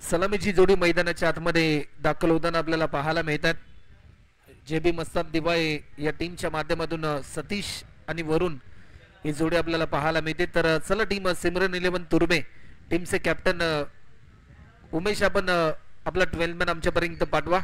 सलामीची जोडी मैदानाच्या आतमध्ये दाखल होताना आपल्याला पाहायला मिळतात. जेबी मस्तान दिवाळे या टीमच्या माध्यमातून सतीश आणि वरुण ही जोडी आपल्याला पाहायला मिळते. तर चला टीम सिमरन 11 तुर्मे टीमचे कॅप्टन उमेश आपण आपला 12 मॅन आमच्यापर्यंत पाठवा.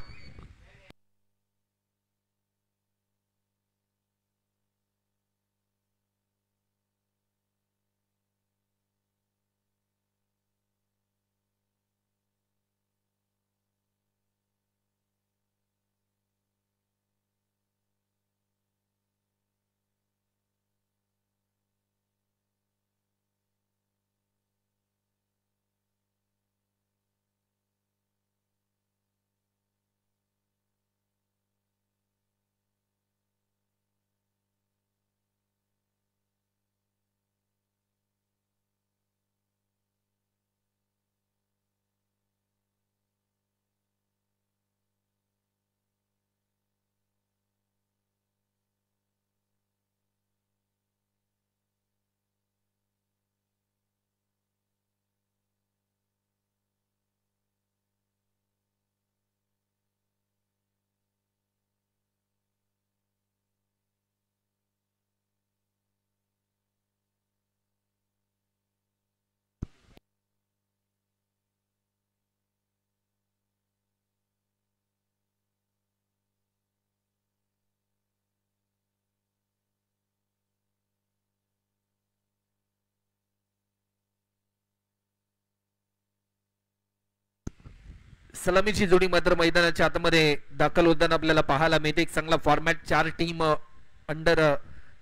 सलामीची जोडी मात्र मैदानाच्या आतमध्ये दाखल होताना आपल्याला पाहायला मिळते. एक चांगला फॉर्मॅट 4 टीम अंडर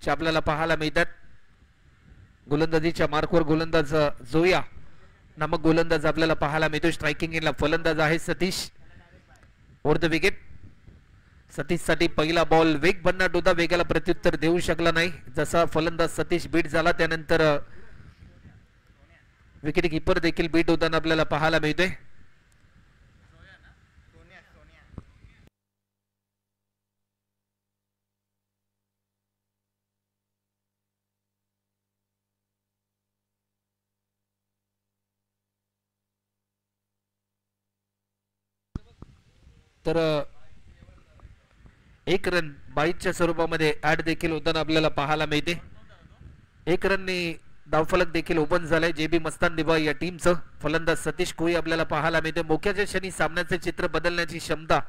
च्या आपल्याला पाहायला मिळतात. गोलंदाजीच्या मार्कवर गोलंदाज जोया नामक गोलंदाज आपल्याला पाहायला मिळतो. स्ट्रायकिंगला फलंदाज आहे Satish. Over the wicket Satish साठी पहिला बॉल वेग भन्ना डोदा वेगाला प्रत्युत्तर देऊ शकला नाही. जसा फलंदाज सतीश बीट झाला त्यानंतर विकेट कीपर देखील बीट होताना आपल्याला पाहायला मिळतोय. तर एक रन 22च्या स्वरूपामध्ये ऍड देखील होताना आपल्याला पाहायला मिळते. एक रनने धावफलक देखील ओपन झालाय जेबी मस्तान दिवा या टीमचं. फलंदाज सतीश कोळी आपल्याला पाहायला मिळते. मोक्याच्या क्षणी सामन्याचे चित्र बदलण्याची क्षमता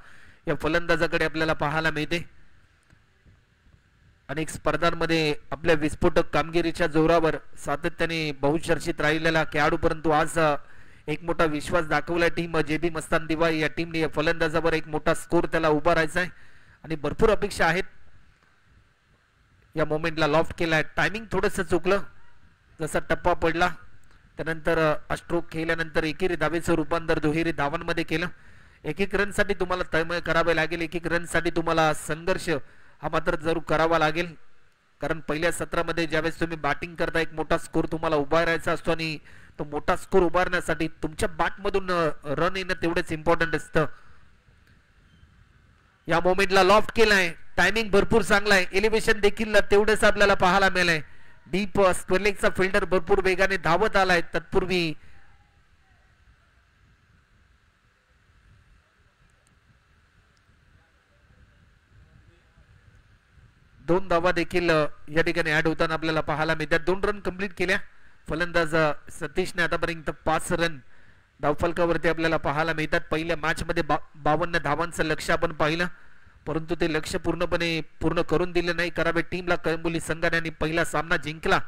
या फलंदाजाकडे आपल्याला पाहायला मिळते. अनेक स्पर्धांमध्ये आपल्या विस्फोटक कामगिरीच्या जोरावर सातत्याने बहुचर्चित राहिलेला खेळाडू, परंतु आज एक मोठा विश्वास दाखवला टीम जेबी मस्तान दिवा या टीमने. या फलंदाजावर एक मोठा स्कोर त्याला उभा राहायचा आहे आणि भरपूर अपेक्षा आहेत. या मोमेंटला लॉफ्ट केलाय. टायमिंग थोडंसं चुकलं. जसा टप्पा पडला त्यानंतर स्ट्रोक खेळल्यानंतर एकेरी धावेचं रूपांतर दुहेरी धावांमध्ये केलं. एक एक रनसाठी तुम्हाला तळमळ करावे लागेल. एक एक रनसाठी तुम्हाला संघर्ष हा मात्र जरूर करावा लागेल. कारण पहिल्या सत्रामध्ये ज्यावेळेस तुम्ही बॅटिंग करता एक मोठा स्कोर तुम्हाला उभा राहायचा असतो आणि तो मोठा स्कोर उभारण्यासाठी तुमच्या बॅटमधून रन येणं तेवढेच इम्पॉर्टंट असतं. या मोमेंटला लॉफ्ट केलाय. टायमिंग भरपूर चांगला आहे. एलिव्हेशन देखील तेवढेच आपल्याला पाहायला मिळालंय. डीप स्क्वेअरलेगचा फिल्डर भरपूर वेगाने धावत आलाय. तत्पूर्वी दोन धावा देखील या ठिकाणी ऍड होताना आपल्याला पाहायला मिळतात. 2 रन कंप्लीट केल्या फलंदाज सतीशने. आतापर्यंत 5 रन धावफलकावरती आपल्याला पाहायला मिळतात. पहिल्या मॅच मध्ये 52 धावांचं लक्ष्य आपण पाहिलं, परंतु ते लक्ष्य पूर्णपणे पूर्ण करून दिले नाही. करावे टीमला कळंबोली संघाने पहिला सामना जिंकला.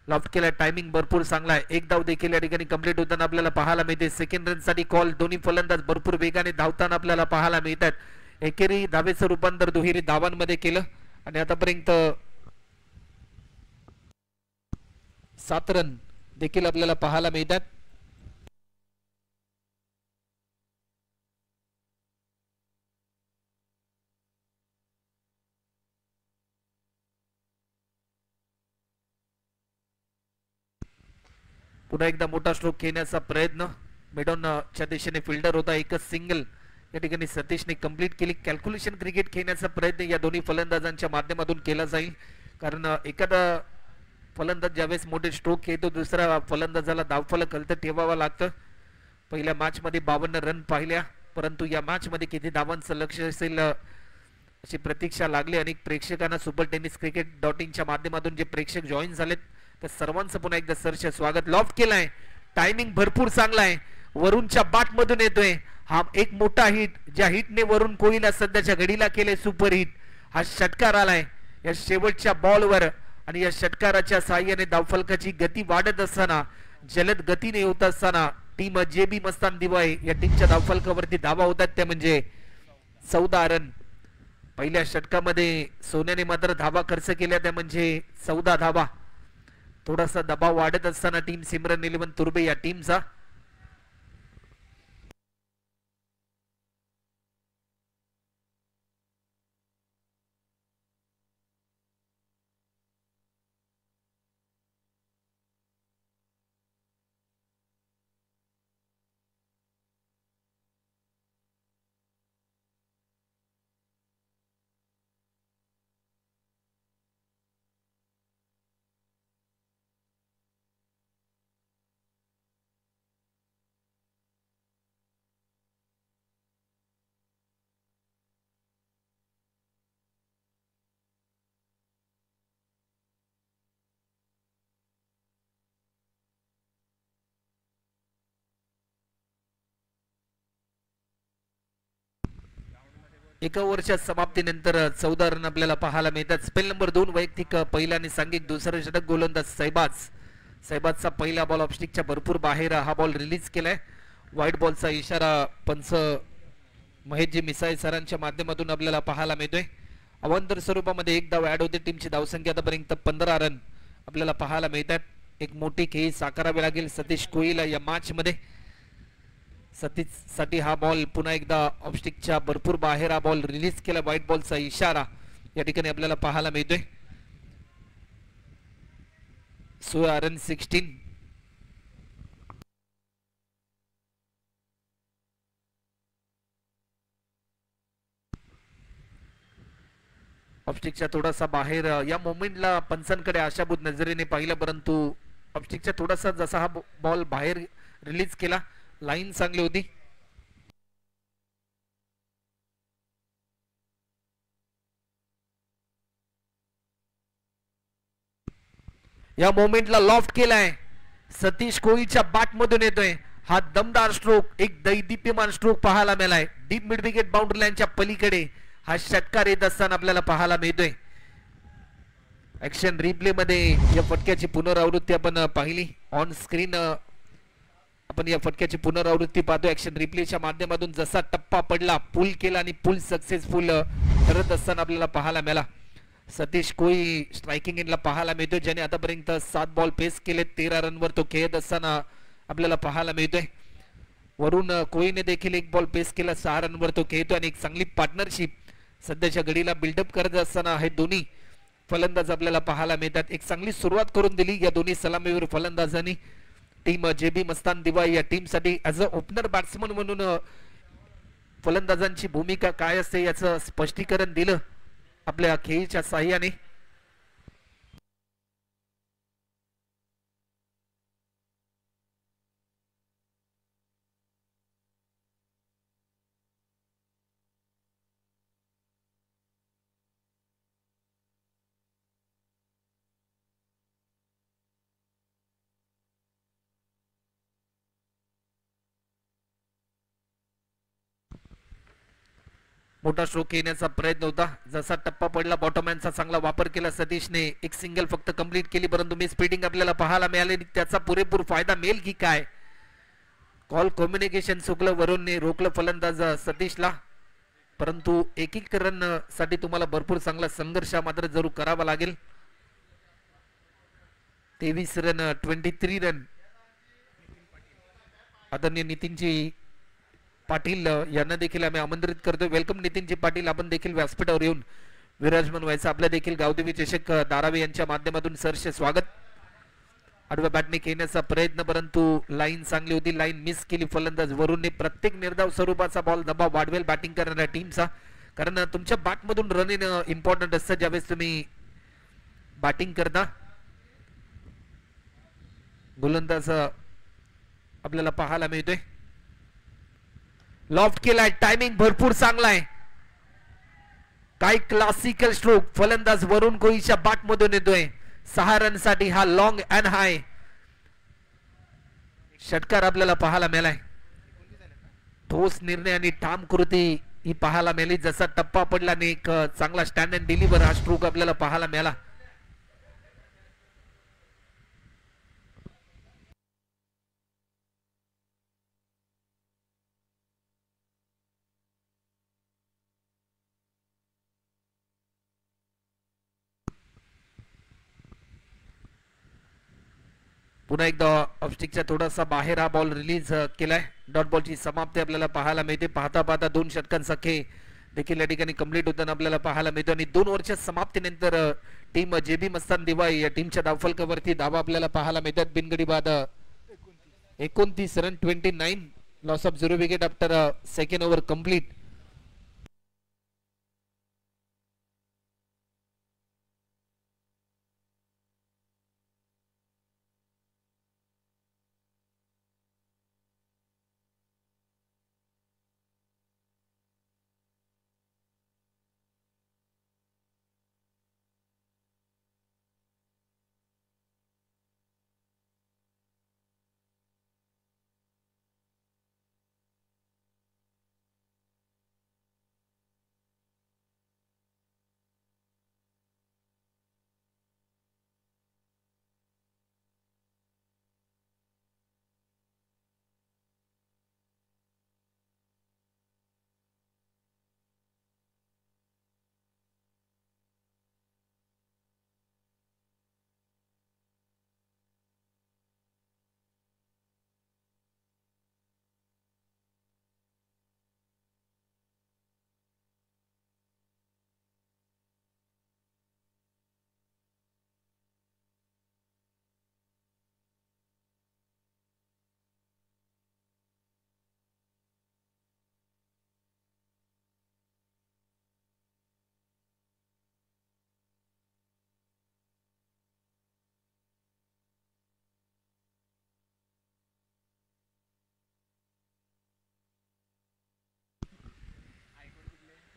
लॉफ्ट केला. टायमिंग भरपूर चांगला आहे. एक धाव देखील या ठिकाणी कंप्लीट होताना आपल्याला पाहायला मिळते. सेकंड रन साठी कॉल. दोन्ही फलंदाज भरपूर वेगाने धावताना आपल्याला पाहायला मिळतात. एकेरी धावेचं रूपांतर दुहेरी धावांमध्ये केलं आणि आतापर्यंत 7 रन देखील आपल्याला पाहायला मिळतात. पुन्हा एकदा मोठा स्ट्रोक खेळण्याचा प्रयत्न. मिडॉनच्या दिशेने फिल्डर होता. एकच सिंगल या ठिकाणी सतीशने कंप्लीट केली. कॅल्क्युलेशन क्रिकेट खेळण्याचा प्रयत्न या दोन्ही फलंदाजांच्या माध्यमातून केला जाईल. कारण एखादा फलंदाज ज्यावेळेस मोठे स्ट्रोक खेळतो दुसऱ्या फलंदाजाला धावफलक हलत ठेवावा लागतं. पहिल्या मॅच मध्ये 52 रन पाहिल्या, परंतु या मॅच मध्ये किती धावांचं लक्ष असेल अशी प्रतीक्षा लागली. अनेक प्रेक्षकांना सुपर टेनिस क्रिकेट .in च्या माध्यमातून जे प्रेक्षक जॉईन झालेत त्या सर्वांचं पुन्हा एकदा सरचे स्वागत. लॉफ्ट केलाय, टायमिंग भरपूर चांगला आहे, वरुणच्या बाट मधून येतोय हा एक मोठा हिट, ज्या हिटने वरुण कोहलीला सध्याच्या घडीला केले सुपर हिट. हा षटकार आलाय या शेवटच्या बॉलवर आणि या षटकाराच्या साहाय्याने धावफलकाची गती वाढत असताना, जलद गतीने होत असताना टीम जेबी मस्तान दिवाळी या टीमच्या धावफलकावरती धावा होतात त्या म्हणजे 14 रन. पहिल्या षटकामध्ये सोन्याने मात्र धावा खर्च केल्या त्या म्हणजे 14 धावा. थोडासा दबाव वाढत असताना टीम सिमरन इलेव्हन तुर्बे या टीमचा एका ओव्हरच्या समाप्तीनंतर 14 रन आपल्याला पाहायला मिळतात. स्पेल नंबर 2 वैयक्तिक पहिला आणि सांघिक दुसरं षटक गोलंदाज सैबाजचा पहिला बॉल ऑफस्टिकच्या भरपूर बाहेर हा बॉल रिलीज केलाय. व्हाईट बॉलचा इशारा पंच महेशजी मिसाई सरांच्या माध्यमातून आपल्याला पाहायला मिळतोय. अवांतर स्वरूपामध्ये एक धाव ऍड होते. टीमची धावसंख्या आतापर्यंत 15 रन आपल्याला पाहायला मिळतात. एक मोठी खेळी साकारावी लागेल सतीश कोहलीला या मॅच मध्ये. सतीश साठी हा बॉल पुन्हा एकदा ऑफस्टिकच्या भरपूर बाहेर हा बॉल रिलीज केला. व्हाईट बॉलचा इशारा या ठिकाणी आपल्याला पाहायला मिळतोय. 16 रन 16. ऑफस्टिकच्या थोडासा बाहेर या मोमेंटला पंचांकडे आशाभूत नजरेने पाहिलं, परंतु ऑफस्टिकच्या थोडासा जसा हा बॉल बाहेर रिलीज केला, लाईन चांगली होती. या मोमेंटला लॉफ्ट केलाय, सतीश कोहलीच्या बॅट मधून येतोय हा दमदार स्ट्रोक, एक दैदिप्यमान स्ट्रोक पाहायला मिळालाय. डीप मिड विकेट बाउंड्री लाईनच्या पलीकडे हा षटकार येत असताना आपल्याला पाहायला मिळतोय. ऍक्शन रिप्ले मध्ये या फटक्याची पुनरावृत्ती आपण पाहिली. ऑन स्क्रीन आपण या फटक्याची पुनरावृत्ती पाहतो. ऍक्शन रिप्लेच्या माध्यमातून जसा टप्पा पडला, पुल केला आणि पुल सक्सेसफुल करत असताना आपल्याला पाहायला मिळाला. सतीश कोहली स्ट्रायकिंग एंडला पाहायला मिळतोय, ज्याने आतापर्यंत 7 बॉल पेस केले. 13 रनवर तो खेळत असताना आपल्याला पाहायला मिळतोय. वरुण कोहलीने देखील 1 बॉल पेस केला, 6 रनवर तो खेळतोय आणि एक चांगली पार्टनरशिप सध्याच्या घडीला बिल्डअप करत असताना हे दोन्ही फलंदाज आपल्याला पाहायला मिळतात. एक चांगली सुरुवात करून दिली या दोन्ही सलामीवीर फलंदाजांनी. टीम जेबी मस्तान दिवाळी या टीम साठी ऍज अ ओपनर बॅट्समन म्हणून फलंदाजांची भूमिका काय असते याचं स्पष्टीकरण दिलं आपल्या खेळीच्या साह्याने. मोठा स्ट्रोक येण्याचा प्रयत्न होता, जसा टप्पा पडला बॉटमॅनचा चांगला वापर केला सतीशने. एक सिंगल फक्त कंप्लीट केली, परंतु मिस स्पीडिंग आपल्याला पाहायला मिळाली. त्याचा पुरेपूर फायदा मिळेल की काय? कॉल कम्युनिकेशन चुकलं, वरुणने रोखलं फलंदाज सतीशला. परंतु एक रन साठी तुम्हाला भरपूर चांगला संघर्ष मात्र जरूर करावा लागेल. 23 रन 23 रन आदरणीय नितीनजी पाटील यांना देखील आम्ही आमंत्रित करतो. वेलकम नितीनजी पाटील, आपण देखील व्यासपीठावर येऊन विराजमान व्हायचं. आपल्या देखील गावदेवी चषक धारावी यांच्या माध्यमातून सरसे स्वागत. आडव्या बॅटने खेळण्याचा प्रयत्न, परंतु लाईन चांगली होती, लाईन मिस केली फलंदाज वरुणने. प्रत्येक निर्धाव स्वरूपाचा बॉल दबाव वाढवेल बॅटिंग करणाऱ्या टीमचा, कारण तुमच्या बॅट मधून रन येणं इम्पॉर्टंट असतं ज्यावेळेस तुम्ही बॅटिंग करता. गोलंदाज आपल्याला पाहायला मिळतोय लॉफ्ट केलाय, टायमिंग भरपूर चांगला आहे. काही क्लासिकल स्ट्रोक. फलंदाज वरुण कोहलीच्या बाट मधून येतोय. 6 रन साठी हा लॉंग अँड हाय षटकार आपल्याला पाहायला मिळालाय. ठोस निर्णय आणि ठाम कृती ही पाहायला मिळाली. जसा टप्पा पडला आणि एक चांगला स्टँड अँड डिलिव्हर हा स्ट्रोक आपल्याला पाहायला मिळाला. पुन्हा एकदा ऑफस्टिकच्या थोडासा बाहेर हा बॉल रिलीज केलाय. डॉट बॉलची समाप्ती आपल्याला पाहायला मिळते. पाहता पाहता 2 षटकांचा खेळ देखील या ठिकाणी कंप्लीट होताना आपल्याला पाहायला मिळतो आणि 2 ओव्हरच्या समाप्तीनंतर टीम जेबी मस्तान दिवाळी या टीमच्या धावफलकावरती धावा आपल्याला पाहायला मिळतात. बिनगडी बाद 29 run 29 loss of 0 wicket after second over complete.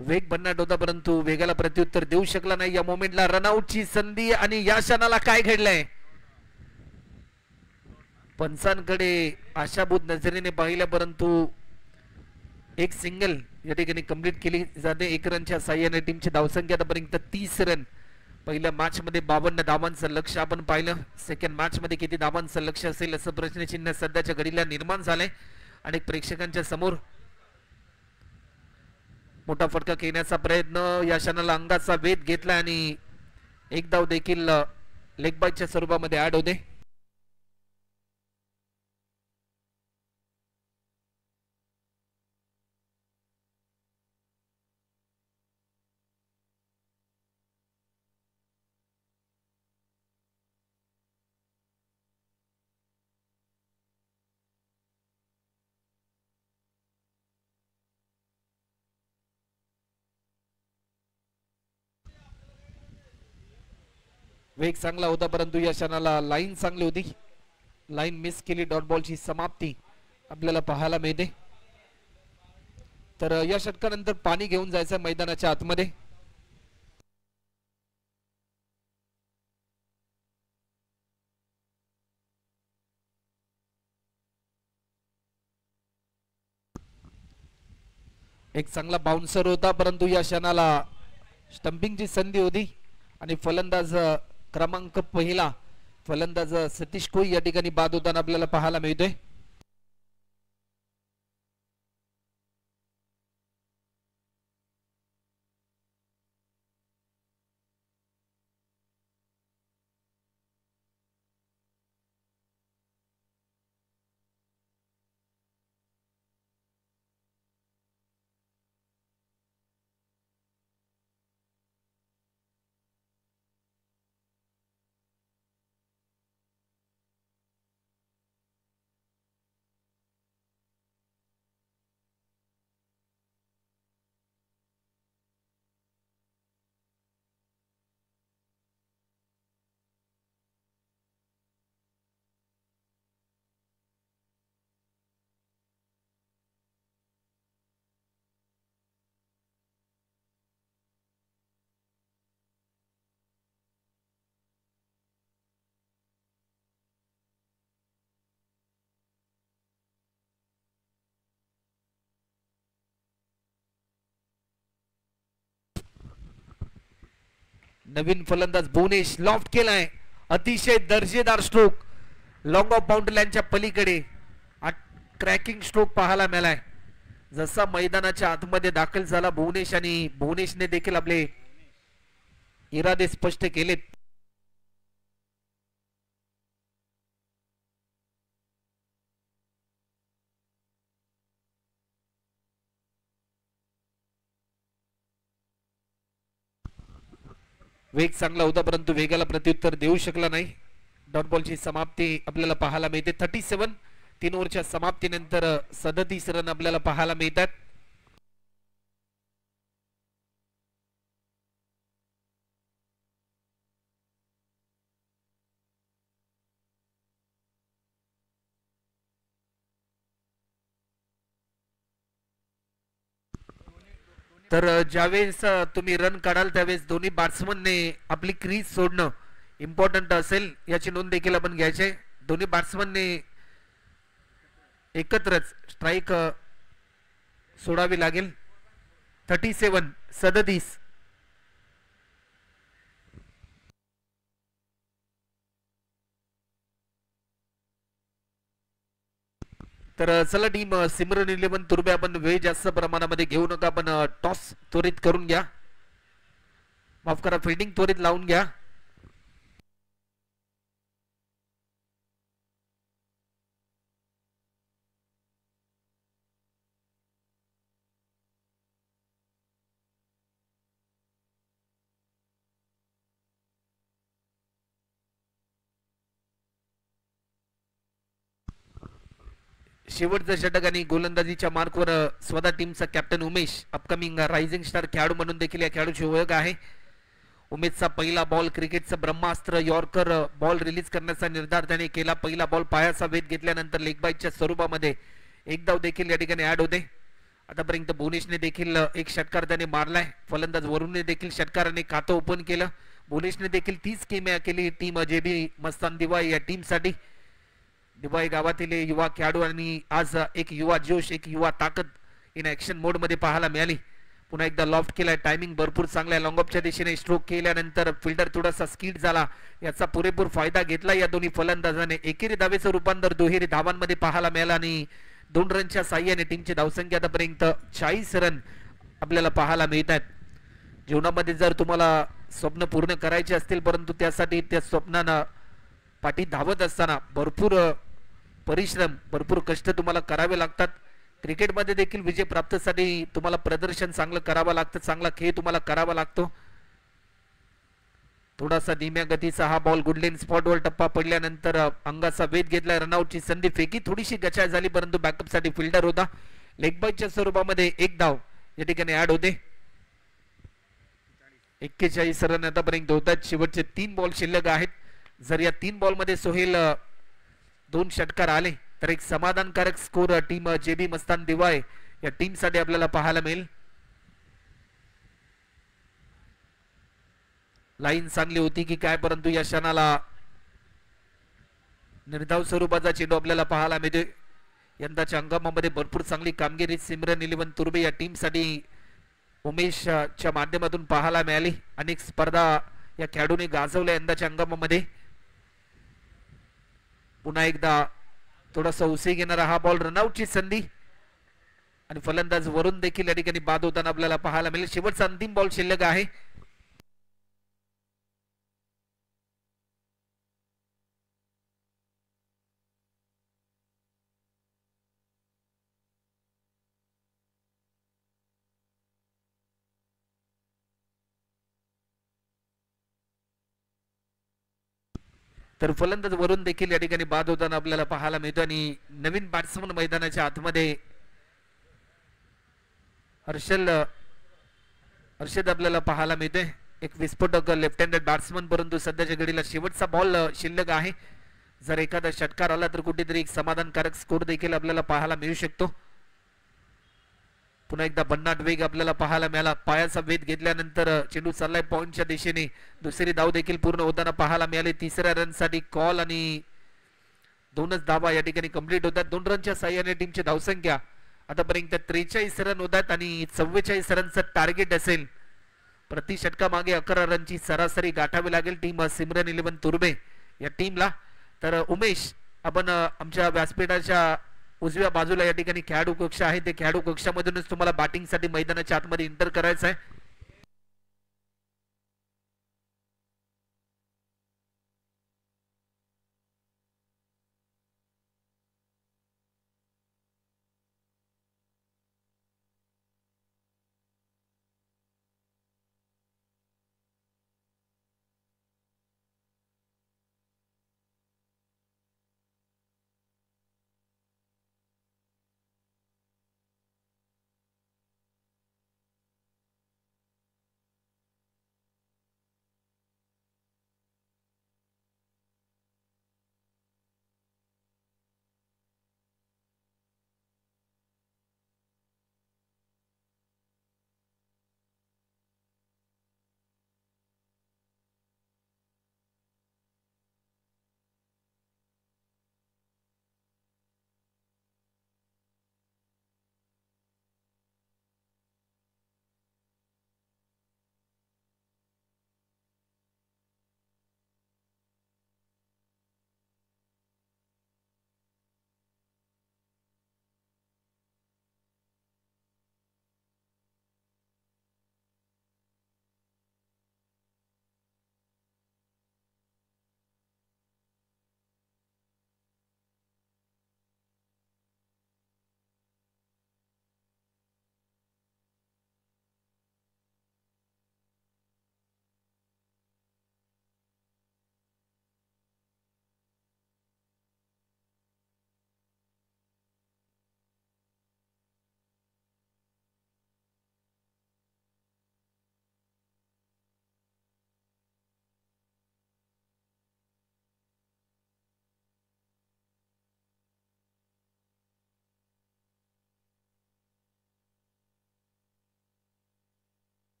वेग भन्नाट होता परंतु वेगाला प्रत्युत्तर देऊ शकला नाही. या मोमेंटला रनआउटची संधी आणि या क्षणाला काय घडलंय. पंचांकडे आशाभूत नजरेने पाहिलं परंतु एक सिंगल या ठिकाणी कंप्लीट केली जाते. 1 रनच्या साह्याने टीमची धावसंख्या आतापर्यंत 30 रन. पहिल्या मॅच मध्ये 52 धावांचं लक्ष आपण पाहिलं. सेकंड मॅच मध्ये किती धावांचं लक्ष असेल असं प्रश्नचिन्ह सध्याच्या घडीला निर्माण झालंय. अनेक प्रेक्षकांच्या समोर मोठा फटका खेळण्याचा प्रयत्न. या क्षणाला अंगाचा वेध घेतला आणि एक धाव देखील लेग बायच्या स्वरूपामध्ये ऍड होते. वेग चांगला होता परंतु या क्षणाला लाईन चांगली होती. लाईन मिस केली. डॉट बॉलची समाप्ती आपल्याला पाहायला मिळते. तर या षटकानंतर पाणी घेऊन जायचं मैदानाच्या आतमध्ये. एक चांगला बाउन्सर होता परंतु या क्षणाला स्टंपिंगची संधी होती आणि फलंदाज क्रमांक पहिला फलंदाज सतीश कोई या ठिकाणी बाद होताना आपल्याला पाहायला मिळतोय. नवीन फलंदाज भुवनेश लॉफ्ट केलाय, अतिशय दर्जेदार स्ट्रोक लॉंग ऑफ बाउंड्रीच्या पलीकडे क्रॅकिंग स्ट्रोक पाहायला मिळालाय. जसा मैदानाच्या आतमध्ये दाखल झाला भुवनेश आणि भुवनेशने देखील आपले इरादे स्पष्ट केलेत. वेग चांगला होता परंतु वेगाला प्रत्युत्तर देऊ शकला नाही. डॉट बॉलची समाप्ती आपल्याला पाहायला मिळते. 37 3 ओव्हरच्या समाप्तीनंतर 37 रन आपल्याला पाहायला मिळतात. तर ज्यावेळेस तुम्ही रन काढाल त्यावेळेस दोन्ही बॅट्समनने आपली क्रीज सोडणं इम्पॉर्टंट असेल याची नोंद देखील आपण घ्यायचे. दोन्ही बॅट्समनने एकत्रच स्ट्राईक सोडावी लागेल. 37 तर चला टीम सिमरन 11 तुर्बे आपण वेळ जास्त प्रमाणामध्ये घेऊ नका. आपण टॉस त्वरित करून घ्या, माफ करा फिल्डिंग त्वरित लावून घ्या. शेवटच्या षटक आणि गोलंदाजीच्या मार्कवर स्वतः टीमचा captain Umesh upcoming rising star खेळाडू म्हणून देखील या खेळाडूची ओळख आहे. उमेशचा पहिला बॉल क्रिकेटचं ब्रह्मास्त्र यॉर्कर बॉल रिलीज करण्याचा निर्धार त्याने केला. पहिला बॉल पायाचा वेध घेतल्यानंतर लेग बाईटच्या स्वरूपामध्ये एक धाव देखील या ठिकाणी ऍड होते. आतापर्यंत भुवनेशने देखील एक षटकार त्याने मारलाय. फलंदाज वरुणने देखील षटकाराने खातं ओपन केलं. भुवनेशने देखील 30 किमया केली टीम जेबी मस्तान दिवाई या टीमसाठी. दिवाई गावातील युवा खेळाडू आणि आज एक युवा जोश, एक युवा ताकद इन ऍक्शन मोड मध्ये पाहायला मिळाली. पुन्हा एकदा लॉफ्ट केलाय, टायमिंग भरपूर चांगला आहे. लॉंग ऑफच्या दिशेने स्ट्रोक केल्यानंतर फिल्डर थोडासा स्किड झाला, याचा पुरेपूर फायदा घेतला या दोन्ही फलंदाजाने. एकेरी धावेचं रूपांतर दुहेरी धावांमध्ये पाहायला मिळालं आणि 2 रनच्या साह्याने टीमची धावसंख्या आतापर्यंत 40 रन आपल्याला पाहायला मिळत आहेत. जीवनामध्ये जर तुम्हाला स्वप्न पूर्ण करायचे असतील परंतु त्यासाठी त्या स्वप्नांना पाठी धावत असताना भरपूर परिश्रम, भरपूर कष्ट तुम्हाला करावे लागतात. क्रिकेटमध्ये देखील विजय प्राप्तीसाठी तुम्हाला प्रदर्शन चांगलं करावं लागतं, चांगला खेळ तुम्हाला करावा लागतो. थोडासा धीम्या गतीचा हा बॉल गुडलेन स्पॉटवर टप्पा पडल्यानंतर अंगाचा वेध घेतला. रनआउटची संधी फेकी थोडीशी गचाळ झाली परंतु बॅकअप साठी फिल्डर होता. लेग बाईटच्या स्वरूपामध्ये एक धाव या ठिकाणी ऍड होते. 41 रन आतापर्यंत होतात. शेवटचे 3 बॉल शिल्लक आहेत. जर या 3 बॉल मध्ये सोहेल 2 षटकार आले तर एक समाधानकारक स्कोर टीम जेबी मस्तान दिवाय या टीम साठी आपल्याला पाहायला मिळेल. लाईन चांगली होती की काय परंतु या क्षणाला निर्धाव स्वरूपाचा चेंडू आपल्याला पाहायला मिळतोय. यंदाच्या हंगामामध्ये भरपूर चांगली कामगिरी सिमरन 11 तुर्बे या टीम साठी उमेशच्या माध्यमातून पाहायला मिळाली. अनेक स्पर्धा या खेळाडूने गाजवल्या यंदाच्या हंगामामध्ये. पुन्हा एकदा थोडासा उसे घेणारा हा बॉल, रनआउटची संधी आणि फलंदाज वरून देखील या ठिकाणी बाद होताना आपल्याला पाहायला मिळेल. शेवटचा अंतिम बॉल शिल्लक आहे. तर फलंदाज वरून देखील या ठिकाणी बाद होताना आपल्याला पाहायला मिळतो आणि नवीन बॅट्समन मैदानाच्या आतमध्ये हर्षद आपल्याला पाहायला मिळते. एक विस्फोटक लेफ्ट हँडेड बॅट्समन परंतु सध्याच्या घडीला शेवटचा बॉल शिल्लक आहे. जर एखादा षटकार आला तर कुठेतरी एक समाधानकारक स्कोर देखील आपल्याला पाहायला मिळू शकतो. पुन्हा एकदा भन्नाट वेग आपल्याला पाहायला मिळाला. पायाचा वेध घेतल्यानंतर चेंडू चाललाय पॉइंटच्या दिशेने. दुसरी धाव देखील पूर्ण होताना पाहायला मिळाली. तिसऱ्या रन साठी कॉल आणि 2च धावा या ठिकाणी कंप्लीट होतात. 2 रनच्या साह्याने टीमची धावसंख्या आतापर्यंत 43 रन होतात आणि 44 रनचं टार्गेट असेल प्रति षटका मागे 11 रनची सरासरी गाठावी लागेल टीम सिमरन 11 तुर्बे या टीमला. तर उमेश, आपण आमच्या व्यासपीठाच्या उजव्या बाजूला या ठिकाणी खेळाडू कक्ष आहे, ते खेळाडू कक्षामधूनच तुम्हाला बॅटिंगसाठी मैदानाच्या आतमध्ये एंटर करायचं आहे.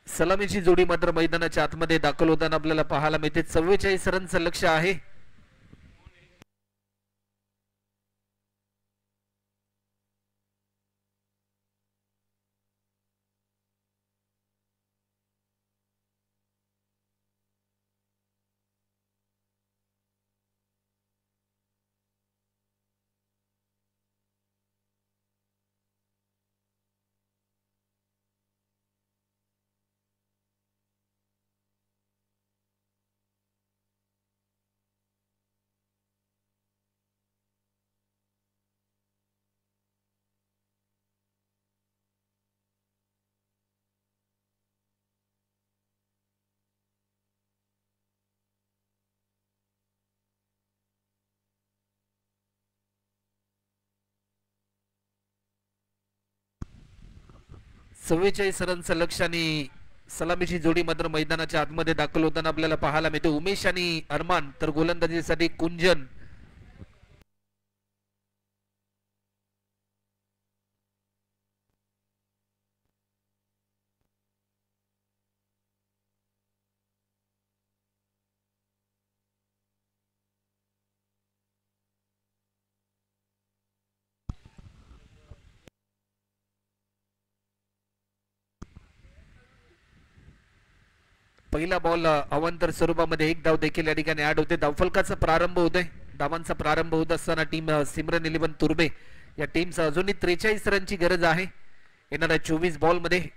सलामीची जोडी मात्र मैदानाच्या आतमध्ये दाखल होताना आपल्याला पाहायला मिळते. 44 रनचं लक्ष्य आहे. चव्वेचाळीस रनचं लक्ष आणि सलामीची जोडी मात्र मैदानाच्या आतमध्ये दाखल होताना आपल्याला पाहायला मिळते. उमेश आणि अरमान, तर गोलंदाजीसाठी कुंजन. पहिला बॉल अवांतर स्वरूपामध्ये एक धाव देखील या ठिकाणी ऍड होते. धावफलकाचा प्रारंभ होतोय. धावांचा प्रारंभ होत असताना टीम सिमरन 11 तुर्बे या टीमचा अजूनही 43 रनची गरज आहे येणाऱ्या 24 बॉल मध्ये.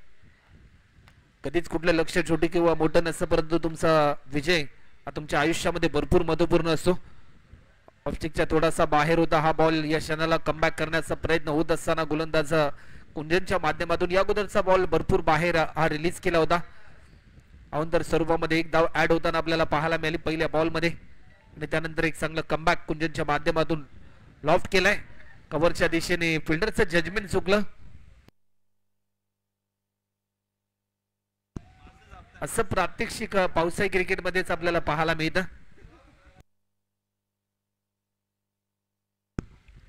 कधीच कुठलं लक्ष छोटी किंवा मोठं नसतं, परंतु तुमचा विजय हा तुमच्या आयुष्यामध्ये भरपूर महत्वपूर्ण असतो. ऑफस्टिकच्या थोडासा बाहेर होता हा बॉल. या क्षणाला कमबॅक करण्याचा प्रयत्न होत असताना गोलंदाज कुंजनच्या माध्यमातून या अगोदरचा बॉल भरपूर बाहेर हा रिलीज केला होता. अवंतर स्वरूपामध्ये एक धाव ऍड होताना आपल्याला पाहायला मिळाली पहिल्या बॉलमध्ये आणि त्यानंतर एक चांगलं कमबॅक कुंजनच्या माध्यमातून लॉफ्ट केलाय. कव्हरच्या दिशेने फिल्डरचं जजमेंट चुकलं. असं प्रात्यक्षिक पावसाळी क्रिकेटमध्येच आपल्याला पाहायला मिळतं.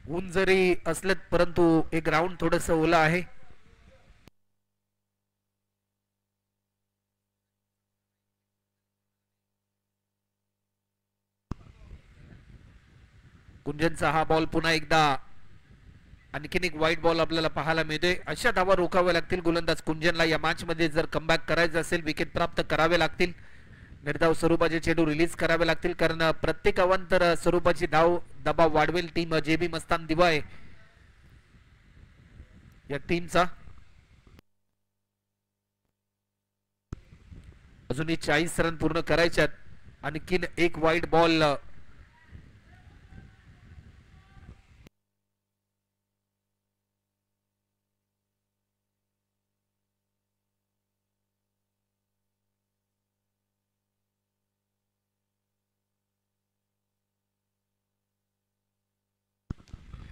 ऊन जरी असलं परंतु एक ग्राउंड थोडस ओलं आहे. कुंजनचा हा बॉल पुन्हा एकदा आणखीन एक वाईट बॉल आपल्याला पाहायला मिळतोय. अशा धावा रोखाव्या लागतील गोलंदाज कुंजनला या मॅच मध्ये. जर कमबॅक करायचं असेल, विकेट प्राप्त करावे लागतील, निर्धाव स्वरूपाचे चेंडू रिलीज करावे लागतील, कारण प्रत्येक अवांतर स्वरूपाची धाव दबाव वाढवेल टीम जेबी मस्तान दिवाय या टीमचा. अजूनही 40 रन पूर्ण करायच्यात. आणखीन एक वाईट बॉल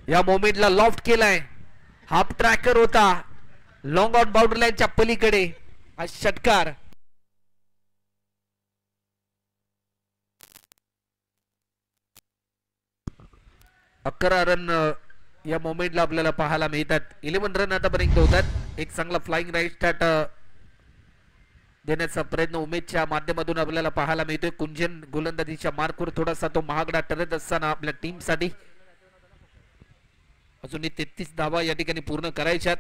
या मोमेंटला लॉफ्ट केलाय. हाफ ट्रॅकर होता लॉंग ऑन बाउंड्री लाईनच्या पलीकडे हा षटकार. अकरा रन या मोमेंटला आपल्याला पाहायला मिळतात. 11 रन आतापर्यंत होतात. एक चांगला फ्लाइंग राईट स्टार्ट देण्याचा प्रयत्न उमेदच्या माध्यमातून आपल्याला पाहायला मिळतोय. कुंजन गोलंदाजीच्या मार्कवर थोडासा तो महागडा ठरत असताना आपल्या टीमसाठी अजूनही 33 धावा या ठिकाणी पूर्ण करायच्यात.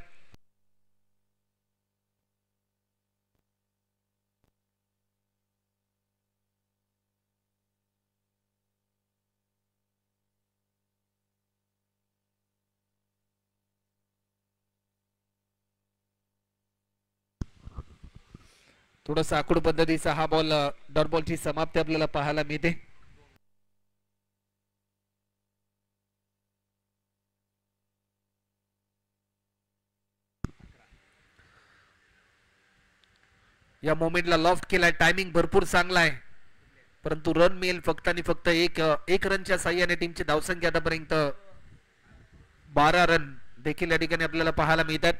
थोडासा आखूड पद्धतीचा हा बॉल डॉट बॉलची समाप्ती आपल्याला पाहायला मिळते. या मोमेंटला लॉफ्ट केलाय. टायमिंग भरपूर चांगला आहे, परंतु रन मिळेल फक्त आणि फक्त एक रनच्या साह्याने. टीमची धावसंख्या आतापर्यंत 12 रन देखील या ठिकाणी आपल्याला पाहायला मिळतात.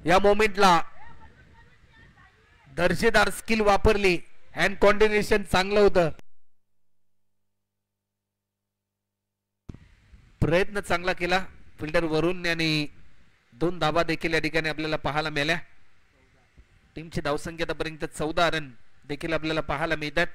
या मोमेंटला दर्जेदार स्किल वापरली. हँड कॉर्डिनेशन चांगलं होतं. प्रयत्न चांगला केला फिल्डर वरून आणि 2 धावा देखील या ठिकाणी आपल्याला पाहायला मिळाल्या. टीमची धावसंख्या आतापर्यंत 14 रन देखील आपल्याला पाहायला मिळतात.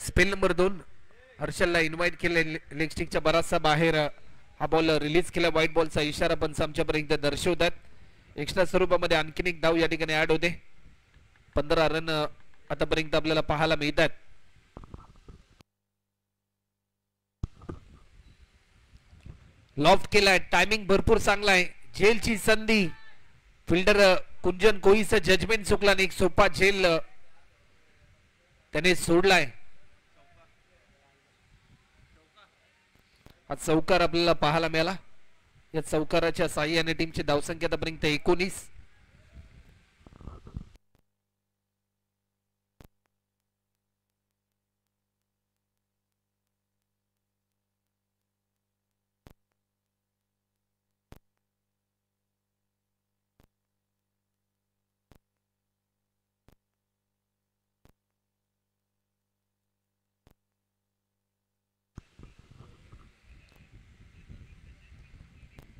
स्पेल नंबर 2 हर्षलला इन्व्हाइट केले. लेग स्टिकच्या बराचसा बाहेर हा बॉल रिलीज केला. व्हाईट बॉलचा इशारा पंच आमच्यापर्यंत दर्शवतात. एक्स्ट्रा स्वरूपामध्ये आणखीन एक धाव या ठिकाणी ऍड होते. 15 रन आतापर्यंत आपल्याला पाहायला मिळतात. लॉफ्ट केलाय. टायमिंग भरपूर चांगला आहे. झेलची संधी. फिल्डर कुंजन कोईचं जजमेंट चुकला आणि एक सोपा झेल त्याने सोडलाय. हा चौकार आपल्याला पाहायला मिळाला. या चौकाराच्या साह्याने टीमची धावसंख्या आतापर्यंत 19.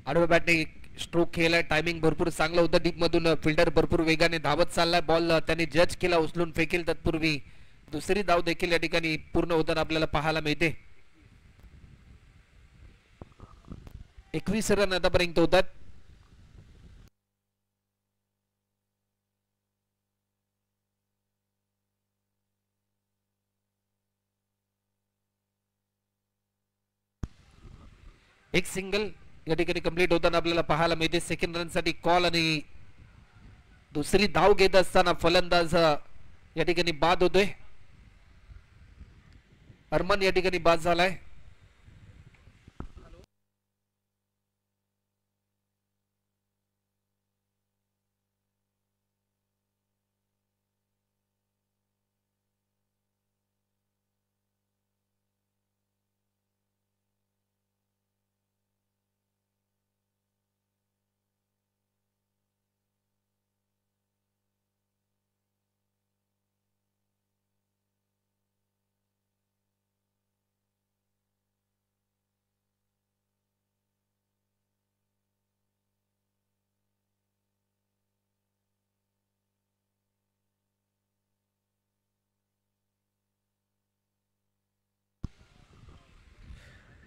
आडव्या बॅटने स्ट्रोक केलाय. टायमिंग भरपूर चांगलं होतं. डीप मधून फिल्डर भरपूर वेगाने धावत चाललाय. बॉल त्यांनी जज केला, उचलून फेकेल. तत्पूर्वी दुसरी धाव देखील या ठिकाणी पूर्ण होताना आपल्याला पाहायला मिळते. 21 रन आतापर्यंत होतात. एक सिंगल या ठिकाणी कंप्लीट होताना आपल्याला पाहायला मिळते. सेकंड रन साठी कॉल आणि दुसरी धाव घेत असताना फलंदाज या ठिकाणी बाद होतोय. अरमान या ठिकाणी बाद झालाय.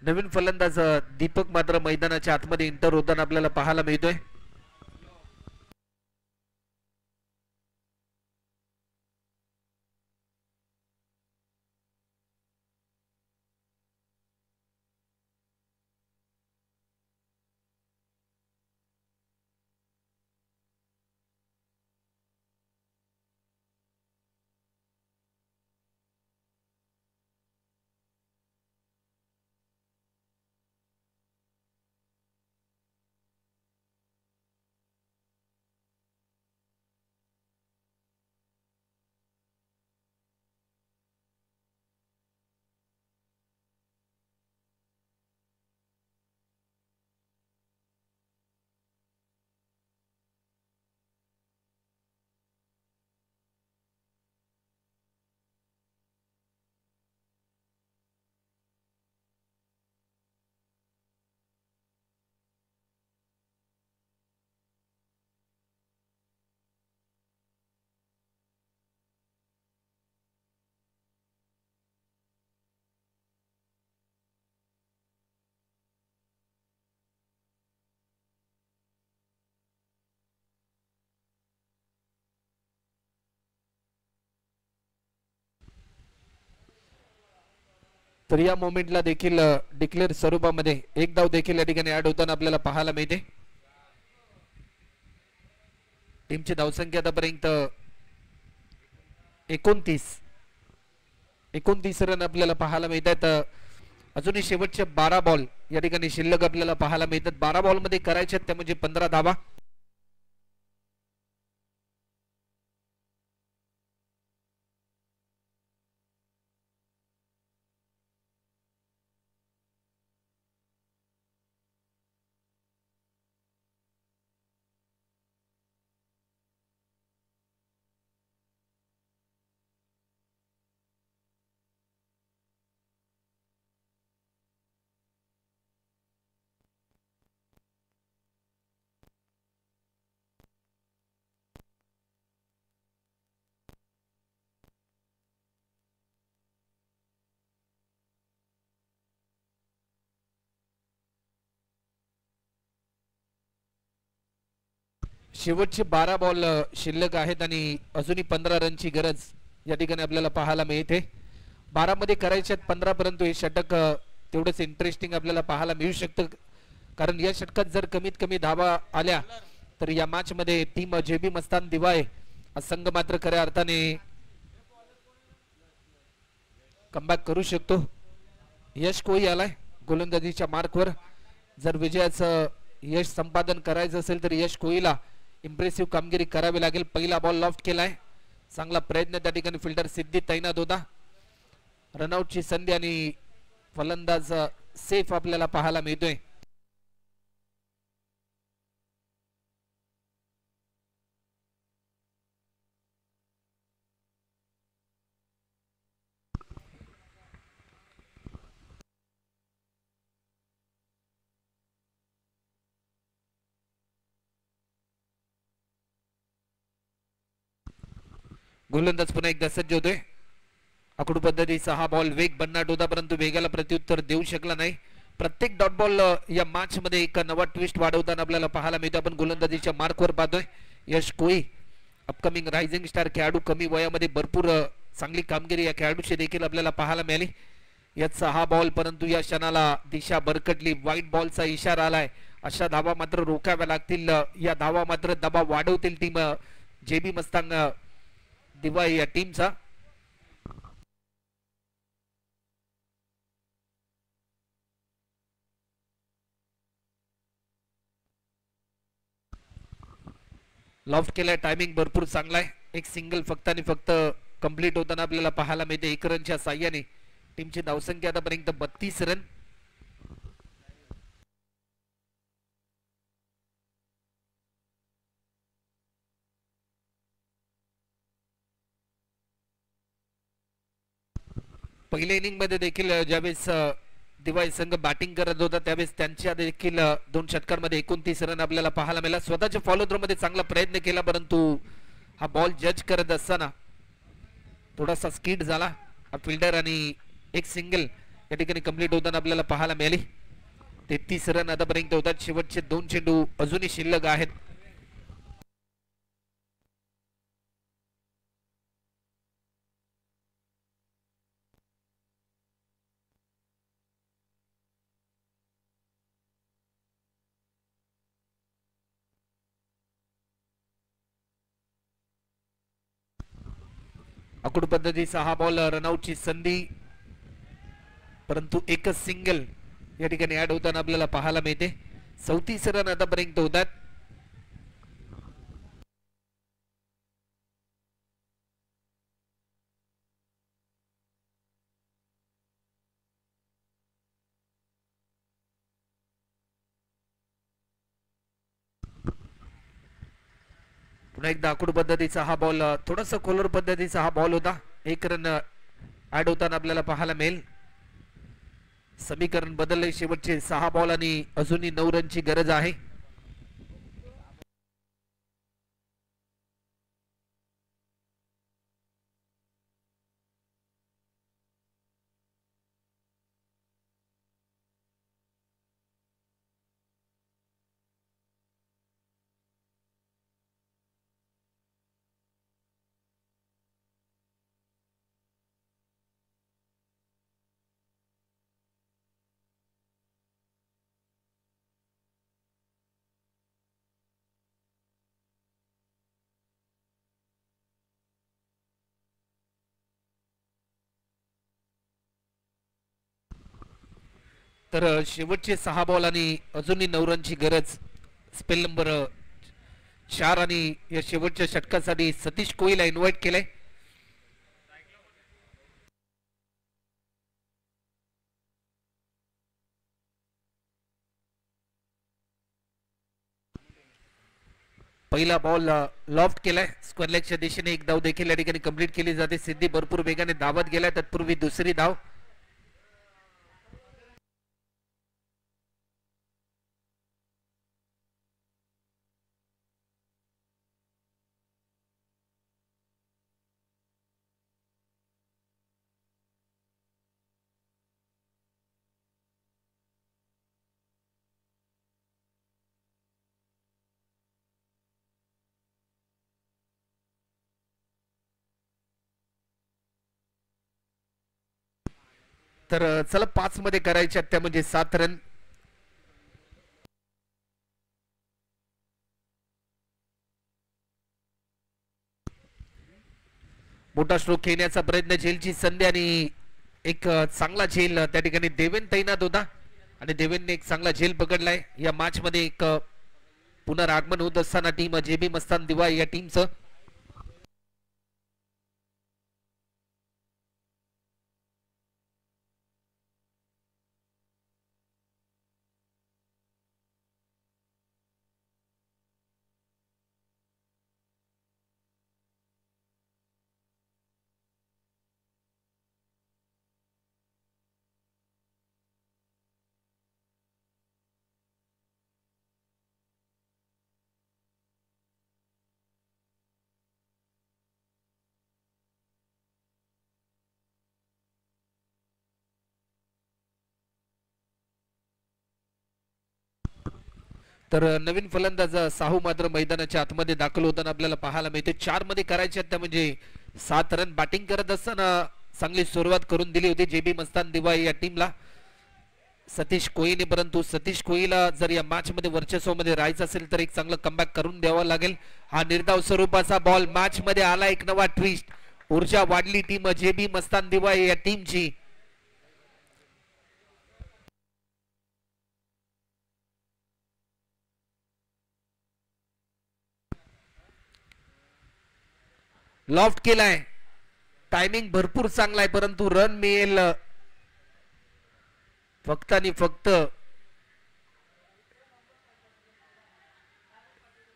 नवीन फलंदाज दीपक मात्र मैदानाच्या आतमध्ये इंटर होताना आपल्याला पाहायला मिळतोय. तर या मोमेंटला देखील डिक्लेअर स्वरूपामध्ये एक धाव देखील या ठिकाणी ऍड होताना आपल्याला पाहायला मिळते. टीमची धावसंख्या आतापर्यंत 29 रन आपल्याला पाहायला मिळतात. अजूनही शेवटचे 12 बॉल या ठिकाणी शिल्लक आपल्याला पाहायला मिळतात. 12 बॉल मध्ये करायचे त्या म्हणजे 15 धावा. शेवटचे 12 बॉल शिल्लक आहेत आणि अजूनही 15 रनची गरज या ठिकाणी आपल्याला पाहायला मिळते. 12 मध्ये करायचे 15, परंतु हे षटक तेवढंच इंटरेस्टिंग आपल्याला पाहायला मिळू शकतं. कारण या षटकात जर कमीत कमी धावा आल्या तर या मॅच मध्ये टीम जेबी मस्तान दिवाय संघ मात्र खऱ्या अर्थाने कमबॅक करू शकतो. यश कोई आलाय गोलंदाजीच्या मार्कवर. जर विजयाचं यश संपादन करायचं असेल तर यश कोहलीला इम्प्रेसिव्ह कामगिरी करावी लागेल. पहिला बॉल लॉफ्ट केलाय, चांगला प्रयत्न त्या ठिकाणी फिल्डर सिद्धी तैनात होता. रनआउटची संधी आणि फलंदाज सेफ आपल्याला पाहायला मिळतोय. गोलंदाज पुन्हा एकदा सज्ज होतोय. आखडू पद्धतीचा हा बॉल वेग बननाट होता, परंतु वेगाला प्रत्युत्तर देऊ शकला नाही. प्रत्येक डॉट बॉल या मॅच मध्ये एक नवा ट्विस्ट वाढवताना आपल्याला पाहायला मिळतो. आपण गोलंदाजीच्या मार्कवर पाहतोय. यश कोहली अपकमिंग रायझिंग स्टार खेळाडू, कमी वयामध्ये भरपूर चांगली कामगिरी या खेळाडूची देखील आपल्याला पाहायला मिळाली. याचा हा बॉल, परंतु या क्षणाला दिशा भरकटली. व्हाईट बॉलचा इशारा आलाय. अशा धावा मात्र रोखाव्या लागतील. या धावा मात्र दबाव वाढवतील टीम जेबी मस्तांग दिवाळी या टीमचा. लॉफ्ट केलाय, टायमिंग भरपूर चांगला आहे. एक सिंगल फक्त आणि फक्त कंप्लीट होताना आपल्याला पाहायला मिळते. 1 रनच्या साह्याने टीमची धावसंख्या आतापर्यंत 32 रन. पहिल्या इनिंग मध्ये देखील ज्यावेळेस दिवाळी संघ बॅटिंग करत होता त्यावेळेस त्यांच्या देखील 2 षटकांमध्ये 29 रन आपल्याला पाहायला मिळाला. स्वतःच्या फॉलो थ्रो मध्ये चांगला प्रयत्न केला, परंतु हा बॉल जज करत असताना थोडासा स्किड झाला फिल्डर आणि एक सिंगल या ठिकाणी कंप्लीट होताना आपल्याला पाहायला मिळाली. 33 रन आतापर्यंत होतात. शेवटचे 2 चेंडू अजूनही शिल्लक आहेत. आखडू पद्धतीचा हा बॉल, रनआउटची संधी, परंतु एकच सिंगल या ठिकाणी ऍड होताना आपल्याला पाहायला मिळते. 34 रन आतापर्यंत होतात. पुन्हा एकदा आखडू पद्धतीचा हा बॉल, थोडासा कोलर पद्धतीचा हा बॉल होता. 1 रन ऍड होताना आपल्याला पाहायला मिळेल. समीकरण बदलले. शेवटचे 6 बॉल आणि अजूनही 9 रनची गरज आहे. तर शेवटचे 6 बॉल आणि अजूनही 9 रनची गरज. स्पेल नंबर 4 आणि या शेवटच्या षटकासाठी सतीश कोहलीला इन्व्हाइट केलंय. पहिला बॉल लॉफ्ट केलाय. स्क्वेअर लेगच्या दिशेने एक धाव देखील या ठिकाणी कंप्लीट केली जाते. सिद्धी भरपूर वेगाने धावत गेलाय. तत्पूर्वी दुसरी धाव. तर चला 5 मध्ये करायच्या त्या म्हणजे 7 रन. मोठा स्ट्रोक खेळण्याचा प्रयत्न, झेलची संधी आणि एक चांगला झेल त्या ठिकाणी देवेन तैनात होता. आणि देवेंद्रने एक चांगला झेल पकडलाय या मॅच मध्ये. एक पुनरागमन होत असताना टीम जेबी मस्तान दिवाळी या टीमचं. तर नवीन फलंदाज साहू मात्र मैदानाच्या आतमध्ये दाखल होताना आपल्याला पाहायला मिळते. 4 मध्ये करायचे त्या म्हणजे 7 रन बॅटिंग करत असताना चांगली सुरुवात करून दिली होती जेबी मस्तान दिवाळी या टीमला सतीश कोहलीने. परंतु सतीश कोहलीला जर या मॅच मध्ये वर्चस्वामध्ये राहायचं असेल तर एक चांगलं कमबॅक करून द्यावा लागेल. हा निर्धाव स्वरूपाचा बॉल मॅच मध्ये आला. एक नवा ट्विस्ट, ऊर्जा वाढली टीम जेबी मस्तान दिवाळी या टीमची. लॉफ्ट केलाय, टायमिंग भरपूर चांगला आहे परंतु रन मिळेल फक्त आणि फक्त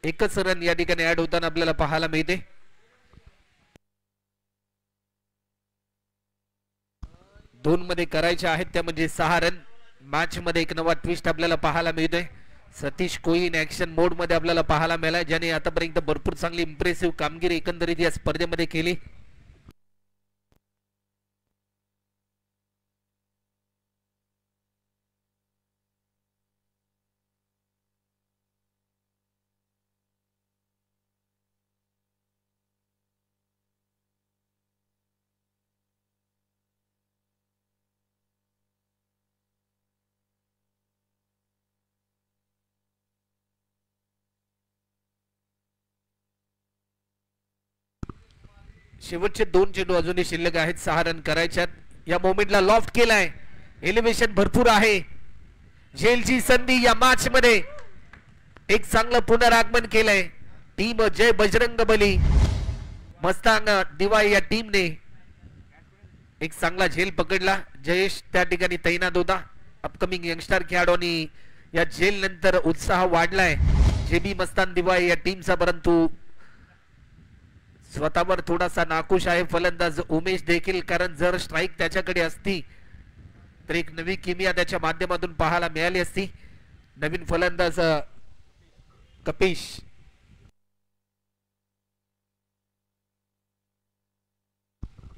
एकच रन या ठिकाणी ऍड होताना आपल्याला पाहायला मिळते. दोन मध्ये करायचे आहेत त्या म्हणजे 6 रन. मॅच मध्ये एक नवा ट्विस्ट आपल्याला पाहायला मिळतोय. सतीश कोहली ऍक्शन मोड मध्ये आपल्याला पाहायला मिळाला ज्याने आतापर्यंत भरपूर चांगली इम्प्रेसिव्ह कामगिरी एकंदरीत या स्पर्धेमध्ये केली. शेवटचे 2 चेंडू अजूनही शिल्लक आहेत. 6 रन करायच्यात. या मोमेंटला लॉफ्ट केलाय, एलिव्हेशन भरपूर आहे. झेलची संधी या मॅच मध्ये एक चांगलं पुनरागमन केलंय टीम जय बजरंग बली मस्तान दिवाळी या टीमने. एक चांगला झेल पकडला. जयेश त्या ठिकाणी तैनात होता. अपकमिंग यंगस्टर खेळाडूंनी या झेल नंतर उत्साह वाढलाय जेबी मस्तान दिवाळी या टीमचा. परंतु स्वतःवर थोडासा नाखुश आहे फलंदाज उमेश देखील, कारण जर स्ट्राईक त्याच्याकडे असती तर एक नवी किमिया त्याच्या माध्यमातून पाहायला मिळाली असती. नवीन फलंदाज कपिश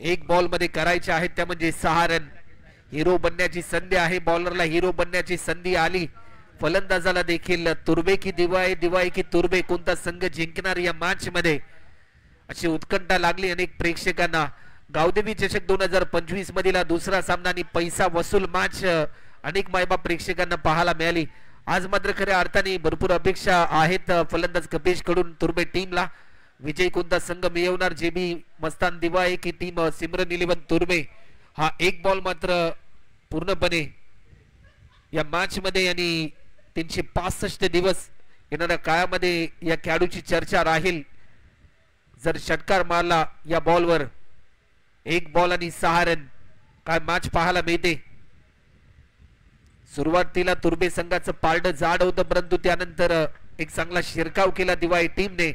एक बॉल मध्ये करायचे आहेत त्या म्हणजे 6 रन. हिरो बनण्याची संधी आहे. बॉलरला हिरो बनण्याची संधी आली. फलंदाजाला देखील तुर्बे की दिवाळी, दिवाळी की तुर्बे, कोणता संघ जिंकणार या मॅच मध्ये अशी उत्कंठा लागली अनेक प्रेक्षकांना. गावदेवी चषक 2025 मधील दुसरा सामना आणि पैसा वसूल मॅच अनेक मायबाप प्रेक्षकांना पाहायला मिळाली. आज मात्र खऱ्या अर्थाने भरपूर अपेक्षा आहेत फलंदाज कपिश कडून तुर्बे टीमला. विजय कोणता संघ मिळवणार, जेबी मस्तान दिवाळी की टीम सिमरन 11 तुर्बे. हा एक बॉल मात्र पूर्णपणे या मॅच मध्ये आणि 365 दिवस येणाऱ्या काळामध्ये या खेळाडूची चर्चा राहील. जर षटकार मारला या बॉलवर, एक बॉल आणि 6 रन, काय मॅच पाहायला मिळते. सुरुवातीला तुर्बे संघाचं पारड जाड होतं परंतु त्यानंतर एक चांगला शिरकाव केला दिवाळी टीमने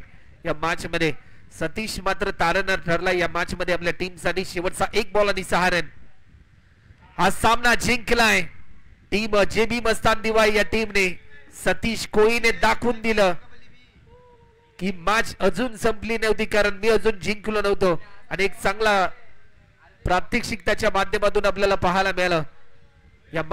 या मॅच मध्ये. सतीश मात्र तारणार ठरला या मॅच मध्ये आपल्या टीम साठी. शेवटचा एक बॉल आणि 6 रन. हा सामना जिंकलाय टीम जेबी मस्तान दिवाळी या टीमने. सतीश कोहलीने दाखवून दिलं की मॅच अजून संपली नव्हती, कारण मी अजून जिंकलो नव्हतो. आणि एक चांगला प्रात्यक्षिक त्याच्या माध्यमातून आपल्याला पाहायला मिळालं.